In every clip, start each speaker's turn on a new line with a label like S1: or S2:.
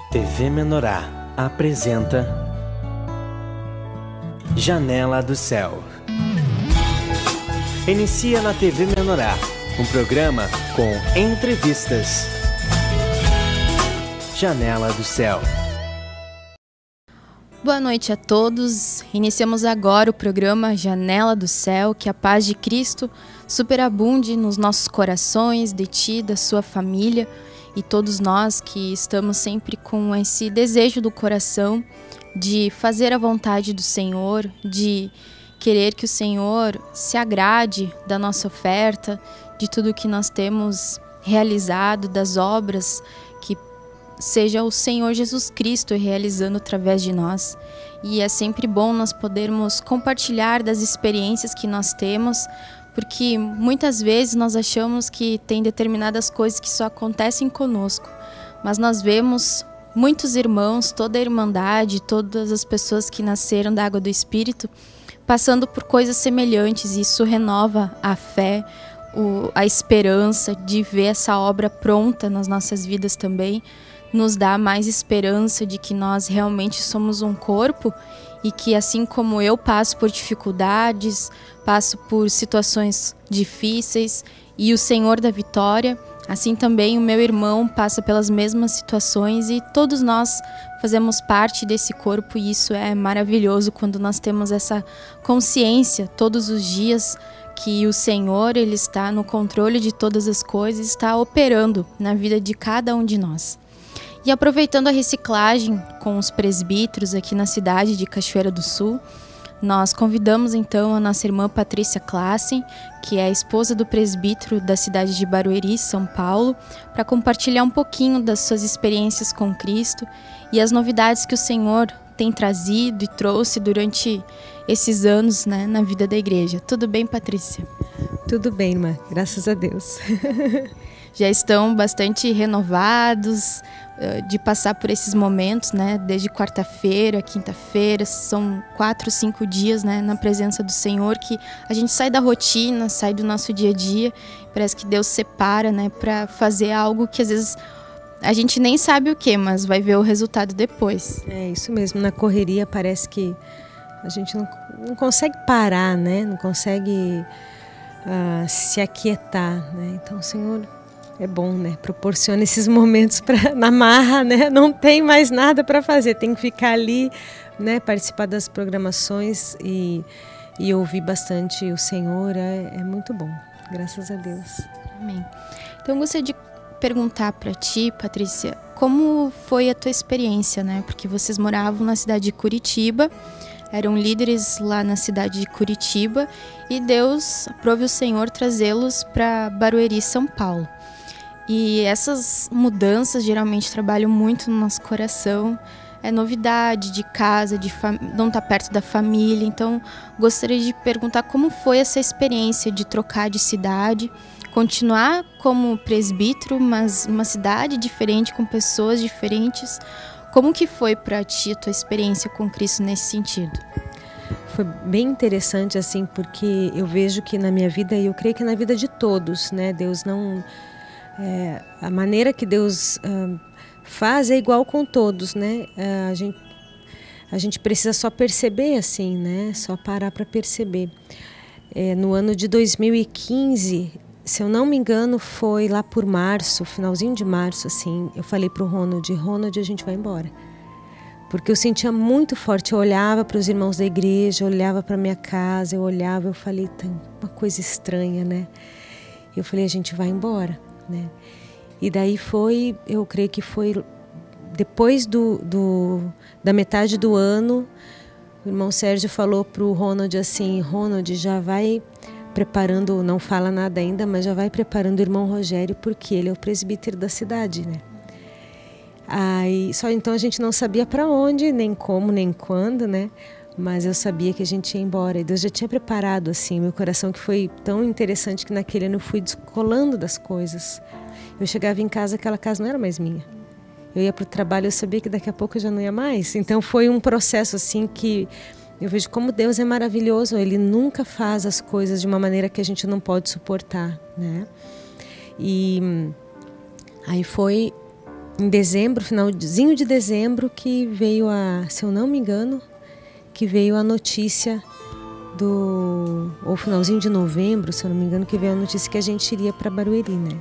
S1: TV Menorá apresenta Janela do Céu. Inicia na TV Menorá um programa com entrevistas. Janela do Céu.
S2: Boa noite a todos. Iniciamos agora o programa Janela do Céu. Que a paz de Cristo superabunde nos nossos corações, de ti, da sua família e todos nós que estamos sempre com esse desejo do coração de fazer a vontade do Senhor, de querer que o Senhor se agrade da nossa oferta, de tudo que nós temos realizado, das obras que seja o Senhor Jesus Cristo realizando através de nós. E é sempre bom nós podermos compartilhar das experiências que nós temos, porque muitas vezes nós achamos que tem determinadas coisas que só acontecem conosco, mas nós vemos muitos irmãos, toda a irmandade, todas as pessoas que nasceram da água do Espírito, passando por coisas semelhantes, e isso renova a fé, a esperança de ver essa obra pronta nas nossas vidas também, nos dá mais esperança de que nós realmente somos um corpo e que, assim como eu passo por dificuldades, passo por situações difíceis e o Senhor da vitória, assim também o meu irmão passa pelas mesmas situações e todos nós fazemos parte desse corpo, e isso é maravilhoso quando nós temos essa consciência todos os dias que o Senhor, Ele está no controle de todas as coisas, está operando na vida de cada um de nós. E aproveitando a reciclagem com os presbíteros aqui na cidade de Cachoeira do Sul, nós convidamos então a nossa irmã Patrícia Classen, que é a esposa do presbítero da cidade de Barueri, São Paulo, para compartilhar um pouquinho das suas experiências com Cristo e as novidades que o Senhor tem trazido e trouxe durante esses anos, né, na vida da igreja. Tudo bem, Patrícia?
S3: Tudo bem, irmã. Graças a Deus.
S2: Já estão bastante renovados de passar por esses momentos, né? Desde quarta-feira, quinta-feira, são 4, 5 dias, né, na presença do Senhor, que a gente sai da rotina, sai do nosso dia a dia, parece que Deus separa, né, para fazer algo que às vezes a gente nem sabe o que, mas vai ver o resultado depois.
S3: É isso mesmo, na correria parece que a gente não consegue parar, né? Não consegue se aquietar, né? Então o Senhor é bom, né? Proporciona esses momentos na marra, né? Não tem mais nada para fazer, tem que ficar ali, né? Participar das programações e ouvir bastante o Senhor, é muito bom, graças a Deus.
S2: Amém. Então eu gostaria de perguntar para ti, Patrícia, como foi a tua experiência, né? Porque vocês moravam na cidade de Curitiba, eram líderes lá na cidade de Curitiba, e Deus aprove o Senhor trazê-los para Barueri, São Paulo. E essas mudanças geralmente trabalham muito no nosso coração. É novidade de casa, não estar perto da família. Então, gostaria de perguntar como foi essa experiência de trocar de cidade, continuar como presbítero, mas uma cidade diferente, com pessoas diferentes. Como que foi para ti a tua experiência com Cristo nesse sentido?
S3: Foi bem interessante, assim, porque eu vejo que na minha vida, e eu creio que na vida de todos, né, Deus não... a maneira que Deus faz é igual com todos, né? A gente precisa só perceber, assim, né? Só parar para perceber. No ano de 2015, se eu não me engano, foi lá por março, finalzinho de março, assim, eu falei para o Ronald, a gente vai embora. Porque eu sentia muito forte, eu olhava para os irmãos da igreja, eu olhava para minha casa, eu falei, tá uma coisa estranha, né? Eu falei, a gente vai embora, né? E daí eu creio que foi depois da metade do ano, o irmão Sérgio falou para o Ronald assim, Ronald, já vai preparando, não fala nada ainda, mas já vai preparando o irmão Rogério, porque ele é o presbítero da cidade, né? Aí, só então a gente não sabia para onde, nem como, nem quando, né? Mas eu sabia que a gente ia embora, e Deus já tinha preparado, assim, meu coração, que foi tão interessante que naquele ano eu fui descolando das coisas. Eu chegava em casa, aquela casa não era mais minha. Eu ia para o trabalho, eu sabia que daqui a pouco eu já não ia mais. Então foi um processo, assim, que eu vejo como Deus é maravilhoso. Ele nunca faz as coisas de uma maneira que a gente não pode suportar, né? E aí foi em dezembro, finalzinho de dezembro, que veio se eu não me engano, que veio a notícia ou finalzinho de novembro, se eu não me engano, que veio a notícia que a gente iria para Barueri, né?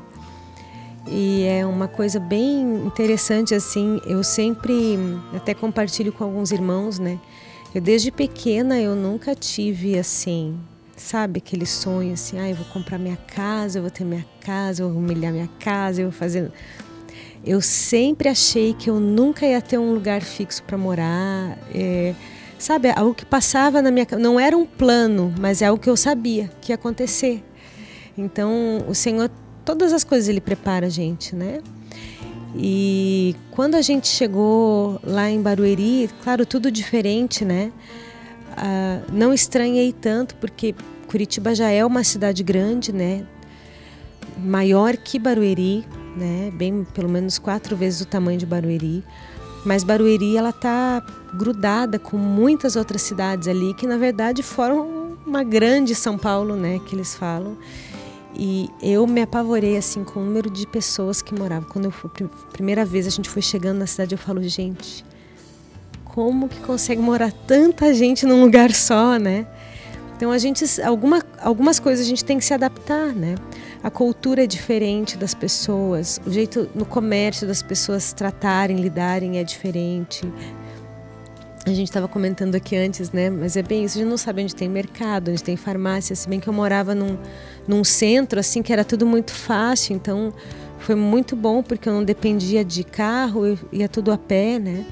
S3: E é uma coisa bem interessante, assim, eu sempre até compartilho com alguns irmãos, né? Eu desde pequena eu nunca tive, assim, sabe, aquele sonho, assim, eu vou comprar minha casa, eu vou ter minha casa, eu vou humilhar minha casa, eu vou fazer... Eu sempre achei que eu nunca ia ter um lugar fixo para morar, sabe, algo que passava na minha... Não era um plano, mas é algo que eu sabia que ia acontecer. Então, o Senhor, todas as coisas Ele prepara a gente, né? E quando a gente chegou lá em Barueri, claro, tudo diferente, né? Não estranhei tanto, porque Curitiba já é uma cidade grande, né? Maior que Barueri, né? Bem, pelo menos 4 vezes o tamanho de Barueri. Mas Barueri, ela tá grudada com muitas outras cidades ali, que na verdade foram uma grande São Paulo, né? Que eles falam. E eu me apavorei, assim, com o número de pessoas que moravam. Quando eu fui, primeira vez a gente foi chegando na cidade, eu falo, gente, como que consegue morar tanta gente num lugar só, né? Então algumas coisas a gente tem que se adaptar, né? A cultura é diferente das pessoas, o jeito no comércio das pessoas tratarem, lidarem é diferente. A gente estava comentando aqui antes, né? Mas é bem isso, a gente não sabe onde tem mercado, onde tem farmácia, se bem que eu morava num centro, assim, que era tudo muito fácil, então foi muito bom, porque eu não dependia de carro, eu ia tudo a pé, né?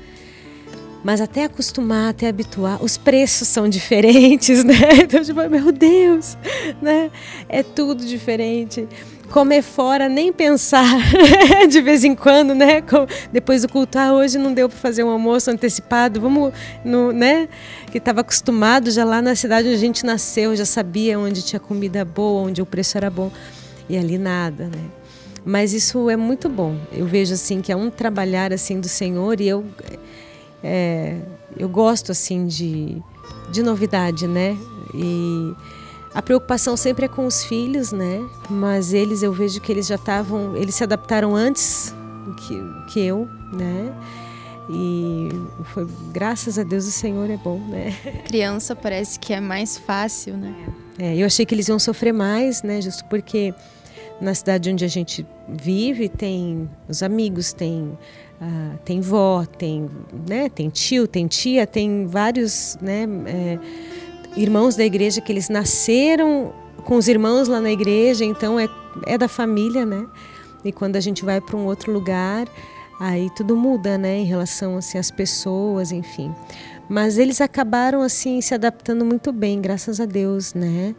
S3: Mas até acostumar, até habituar, os preços são diferentes, né? Então, tipo, meu Deus, né? É tudo diferente. Comer fora, nem pensar, de vez em quando, né? Depois do culto, hoje não deu para fazer um almoço antecipado, vamos, né? Que estava acostumado já lá na cidade onde a gente nasceu, já sabia onde tinha comida boa, onde o preço era bom. E ali nada, né? Mas isso é muito bom. Eu vejo, assim, que é um trabalhar, assim, do Senhor, e eu gosto, assim, de novidade, né? E a preocupação sempre é com os filhos, né? Mas eu vejo que eles eles se adaptaram antes que eu, né? E foi, graças a Deus, o Senhor é bom, né?
S2: Criança parece que é mais fácil, né?
S3: Eu achei que eles iam sofrer mais, né? Justo porque na cidade onde a gente vive tem os amigos, tem vó, né? Tem tio, tem tia, tem vários, né? Irmãos da igreja que eles nasceram com os irmãos lá na igreja, então é da família, né? E quando a gente vai para um outro lugar, aí tudo muda, né? Em relação, assim, às pessoas, enfim. Mas eles acabaram, assim, se adaptando muito bem, graças a Deus, né?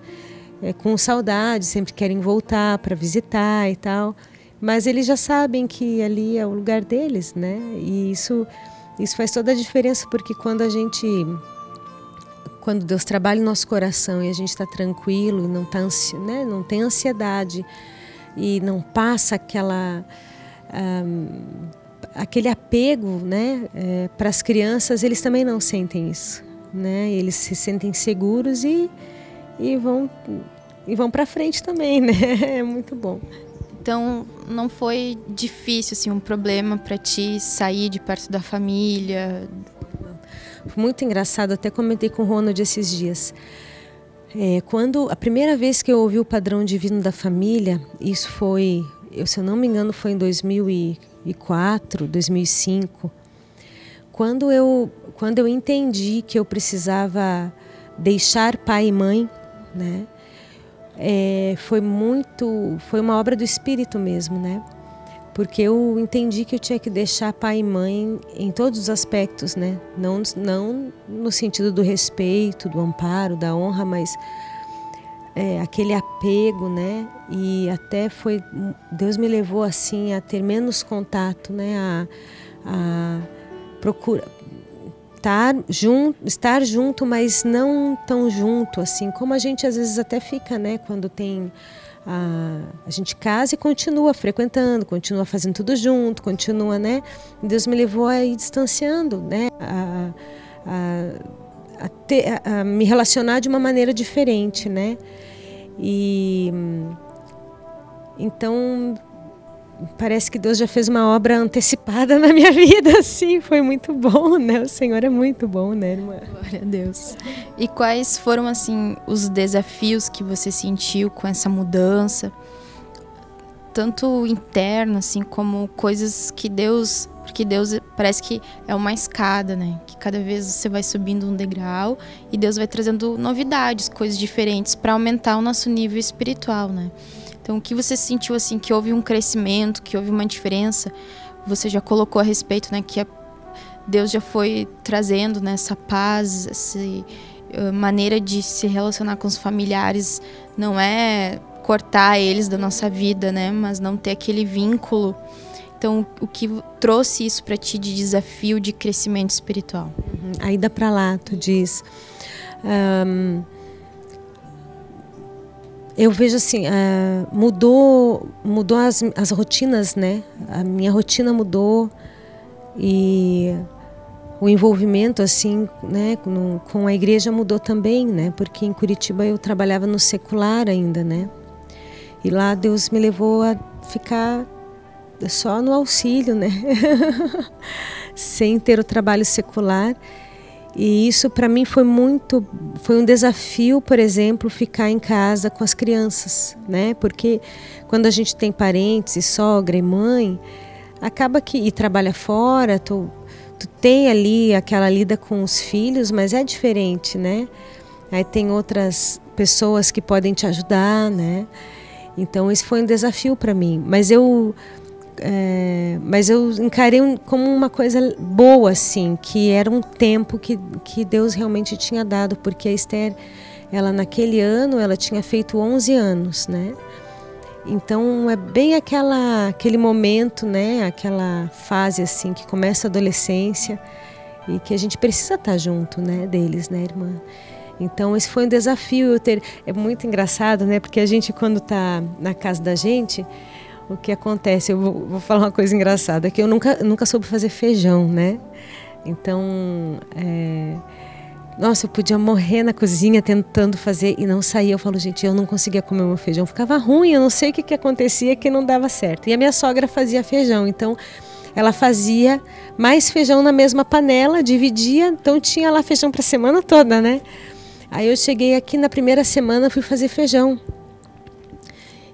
S3: Com saudade, sempre querem voltar para visitar e tal. Mas eles já sabem que ali é o lugar deles, né? E isso faz toda a diferença, porque quando Deus trabalha no nosso coração e a gente está tranquilo, não tem ansiedade e não passa aquele apego, né, para as crianças, eles também não sentem isso, né? Eles se sentem seguros e vão para frente também, né? É muito bom.
S2: Então, não foi difícil, assim, um problema para ti sair de perto da família?
S3: Muito engraçado, até comentei com o Ronald esses dias. Quando a primeira vez que eu ouvi o padrão divino da família, isso foi, se eu não me engano, foi em 2004, 2005. Quando eu entendi que eu precisava deixar pai e mãe, né? Foi uma obra do Espírito mesmo, né? Porque eu entendi que eu tinha que deixar pai e mãe em todos os aspectos, né? Não no sentido do respeito, do amparo, da honra, mas aquele apego, né? E até Deus me levou, assim, a ter menos contato, né? A procurar estar junto, mas não tão junto, assim, como a gente às vezes até fica, né? Quando a gente casa e continua frequentando, continua fazendo tudo junto, continua, né? Deus me levou a ir distanciando, né? A me relacionar de uma maneira diferente, né? E então parece que Deus já fez uma obra antecipada na minha vida, assim, foi muito bom, né? O Senhor é muito bom, né, irmã?
S2: Glória a Deus. E quais foram, assim, os desafios que você sentiu com essa mudança? Tanto interno, assim, como coisas que Deus... Porque Deus parece que é uma escada, né? Que cada vez você vai subindo um degrau e Deus vai trazendo novidades, coisas diferentes para aumentar o nosso nível espiritual, né? Então, o que você sentiu, assim, que houve um crescimento, que houve uma diferença? Você já colocou a respeito, né? Que Deus já foi trazendo, né, essa paz, essa maneira de se relacionar com os familiares. Não é cortar eles da nossa vida, né? Mas não ter aquele vínculo. Então, o que trouxe isso para ti de desafio, de crescimento espiritual?
S3: A ida para lá, tu diz. Eu vejo assim, mudou as rotinas, né? A minha rotina mudou e o envolvimento, assim, né, com a igreja mudou também, né? Porque em Curitiba eu trabalhava no secular ainda, né? E lá Deus me levou a ficar só no auxílio, né? Sem ter o trabalho secular. E isso para mim foi um desafio, por exemplo, ficar em casa com as crianças, né? Porque quando a gente tem parentes, e sogra e mãe, acaba que e trabalha fora, tu tem ali aquela lida com os filhos, mas é diferente, né? Aí tem outras pessoas que podem te ajudar, né? Então esse foi um desafio para mim, mas eu encarei como uma coisa boa, assim, que era um tempo que Deus realmente tinha dado, porque a Esther, ela naquele ano, ela tinha feito 11 anos, né? Então é bem aquele momento, né? Aquela fase assim que começa a adolescência e que a gente precisa estar junto, né? Deles, né, irmã? Então esse foi um desafio. É muito engraçado, né? Porque a gente, quando está na casa da gente, o que acontece, eu vou falar uma coisa engraçada, que eu nunca soube fazer feijão, né? Então, nossa, eu podia morrer na cozinha tentando fazer e não saía. Eu falo, gente, eu não conseguia comer o meu feijão, ficava ruim, eu não sei o que acontecia, que não dava certo. E a minha sogra fazia feijão, então ela fazia mais feijão na mesma panela, dividia, então tinha lá feijão para a semana toda, né? Aí eu cheguei aqui na primeira semana, fui fazer feijão.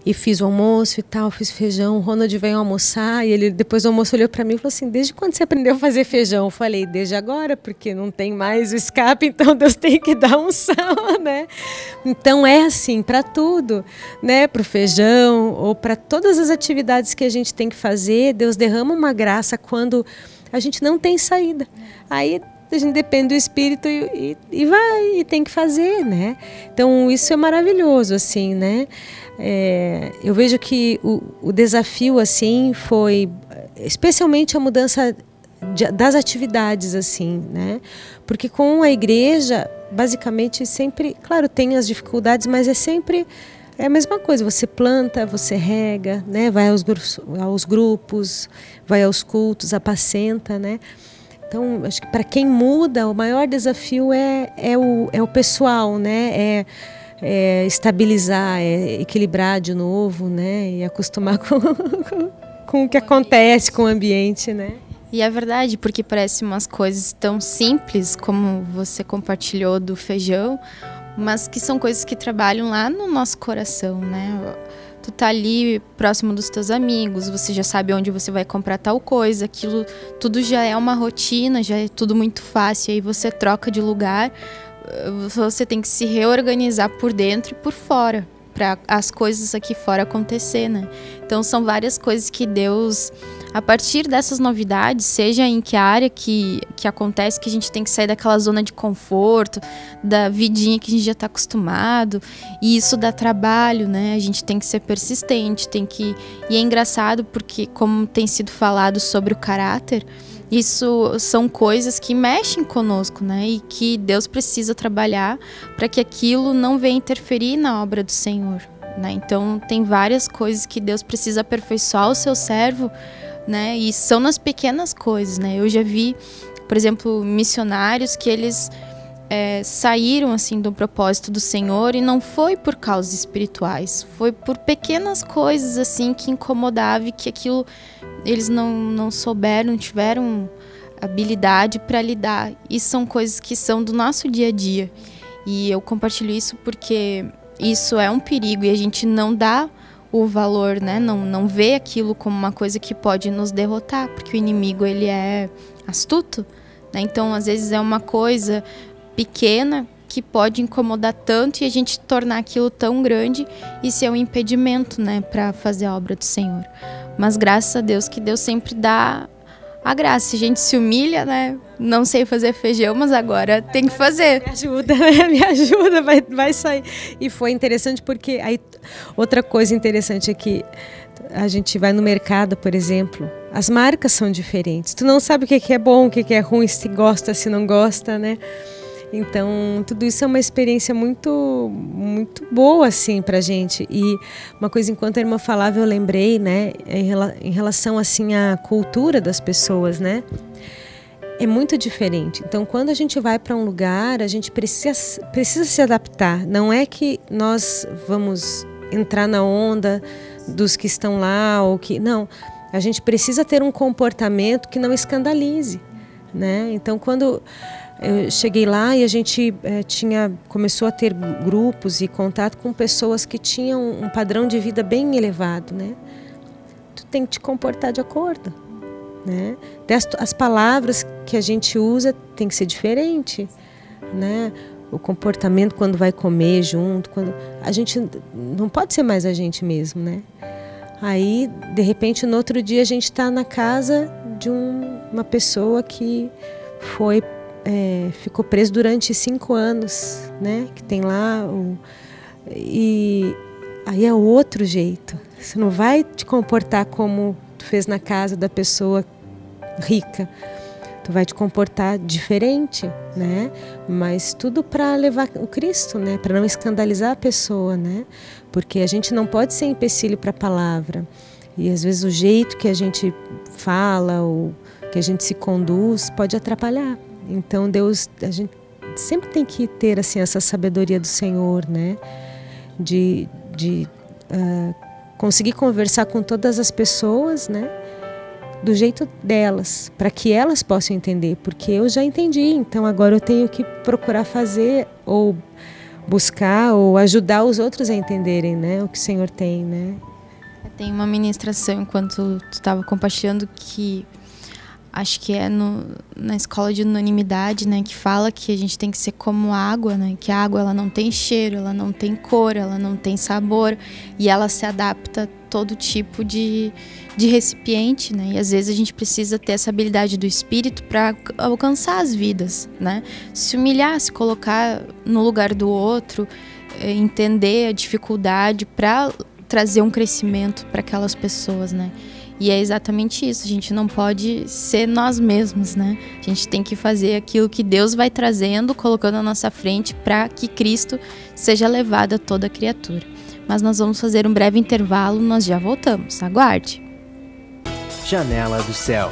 S3: E fiz o almoço e tal, fiz feijão. O Ronald veio almoçar e ele, depois do almoço, olhou para mim e falou assim, desde quando você aprendeu a fazer feijão? Eu falei, desde agora, porque não tem mais o escape, então Deus tem que dar unção, né? Então é assim, para tudo, né? Para o feijão ou para todas as atividades que a gente tem que fazer, Deus derrama uma graça quando a gente não tem saída. Aí a gente depende do Espírito e vai, e tem que fazer, né? Então isso é maravilhoso, assim, né? Eu vejo que o desafio, assim, foi especialmente a mudança das atividades, assim, né? Porque com a igreja, basicamente, sempre, claro, tem as dificuldades, mas é sempre a mesma coisa. Você planta, você rega, né? Vai aos grupos, vai aos cultos, apacenta, né? Então, acho que para quem muda, o maior desafio é o pessoal, né? Estabilizar, equilibrar de novo, né? E acostumar com o que acontece com o ambiente, né?
S2: E é verdade, porque parece umas coisas tão simples, como você compartilhou do feijão, mas que são coisas que trabalham lá no nosso coração, né? Tu tá ali próximo dos teus amigos, você já sabe onde você vai comprar tal coisa, aquilo tudo já é uma rotina, já é tudo muito fácil, aí você troca de lugar, você tem que se reorganizar por dentro e por fora, para as coisas aqui fora acontecer, né? Então são várias coisas que Deus, a partir dessas novidades, seja em que área que acontece, que a gente tem que sair daquela zona de conforto, da vidinha que a gente já está acostumado, e isso dá trabalho, né? A gente tem que ser persistente, e é engraçado porque, como tem sido falado sobre o caráter, isso são coisas que mexem conosco, né? E que Deus precisa trabalhar para que aquilo não venha interferir na obra do Senhor, né? Então, tem várias coisas que Deus precisa aperfeiçoar o seu servo, né? E são nas pequenas coisas, né? Eu já vi, por exemplo, missionários que eles saíram assim do propósito do Senhor, e não foi por causas espirituais, foi por pequenas coisas assim que incomodavam, e que aquilo eles não souberam, não tiveram habilidade para lidar. E são coisas que são do nosso dia a dia, e eu compartilho isso porque isso é um perigo, e a gente não dá o valor, né? Não vê aquilo como uma coisa que pode nos derrotar, porque o inimigo ele é astuto, né? Então às vezes é uma coisa pequena que pode incomodar tanto, e a gente tornar aquilo tão grande e ser um impedimento, né, para fazer a obra do Senhor. Mas graças a Deus que Deus sempre dá a graça. A gente se humilha, né? Não sei fazer feijão, mas agora tem que fazer.
S3: Me ajuda, vai sair. E foi interessante porque aí outra coisa interessante é que a gente vai no mercado, por exemplo, as marcas são diferentes. Tu não sabe o que é bom, o que é ruim, se gosta, se não gosta, né? Então, tudo isso é uma experiência muito, muito boa, assim, pra gente. E uma coisa, enquanto a irmã falava, eu lembrei, né, em relação, assim, à cultura das pessoas, né? É muito diferente. Então, quando a gente vai para um lugar, a gente precisa se adaptar. Não é que nós vamos entrar na onda dos que estão lá, ou que... Não, a gente precisa ter um comportamento que não escandalize, né? Então, quando... eu cheguei lá e a gente começou a ter grupos e contato com pessoas que tinham um padrão de vida bem elevado, né? Tu tem que te comportar de acordo, né? As palavras que a gente usa tem que ser diferente, né? O comportamento quando vai comer junto, quando a gente não pode ser mais a gente mesmo, né? Aí, de repente, no outro dia a gente está na casa de uma pessoa que ficou preso durante 5 anos, né? Que tem lá e aí é outro jeito. Você não vai te comportar como tu fez na casa da pessoa rica. Tu vai te comportar diferente, né? Mas tudo para levar o Cristo, né? Para não escandalizar a pessoa, né? Porque a gente não pode ser empecilho para a palavra. E às vezes o jeito que a gente fala ou que a gente se conduz pode atrapalhar. Então Deus, a gente sempre tem que ter assim essa sabedoria do Senhor, né? De conseguir conversar com todas as pessoas, né? Do jeito delas, para que elas possam entender, porque eu já entendi, então agora eu tenho que procurar fazer ou buscar ou ajudar os outros a entenderem, né? O que o Senhor tem, né?
S2: Tem uma ministração enquanto tu estava compartilhando que acho que é na escola de unanimidade, né, que fala que a gente tem que ser como água, né, que a água ela não tem cheiro, ela não tem cor, ela não tem sabor, e ela se adapta a todo tipo de recipiente, né, e às vezes a gente precisa ter essa habilidade do Espírito para alcançar as vidas, né, se humilhar, se colocar no lugar do outro, entender a dificuldade para trazer um crescimento para aquelas pessoas, né. E é exatamente isso, a gente não pode ser nós mesmos, né? A gente tem que fazer aquilo que Deus vai trazendo, colocando à nossa frente para que Cristo seja levado a toda criatura. Mas nós vamos fazer um breve intervalo, nós já voltamos. Aguarde!
S1: Janela do Céu.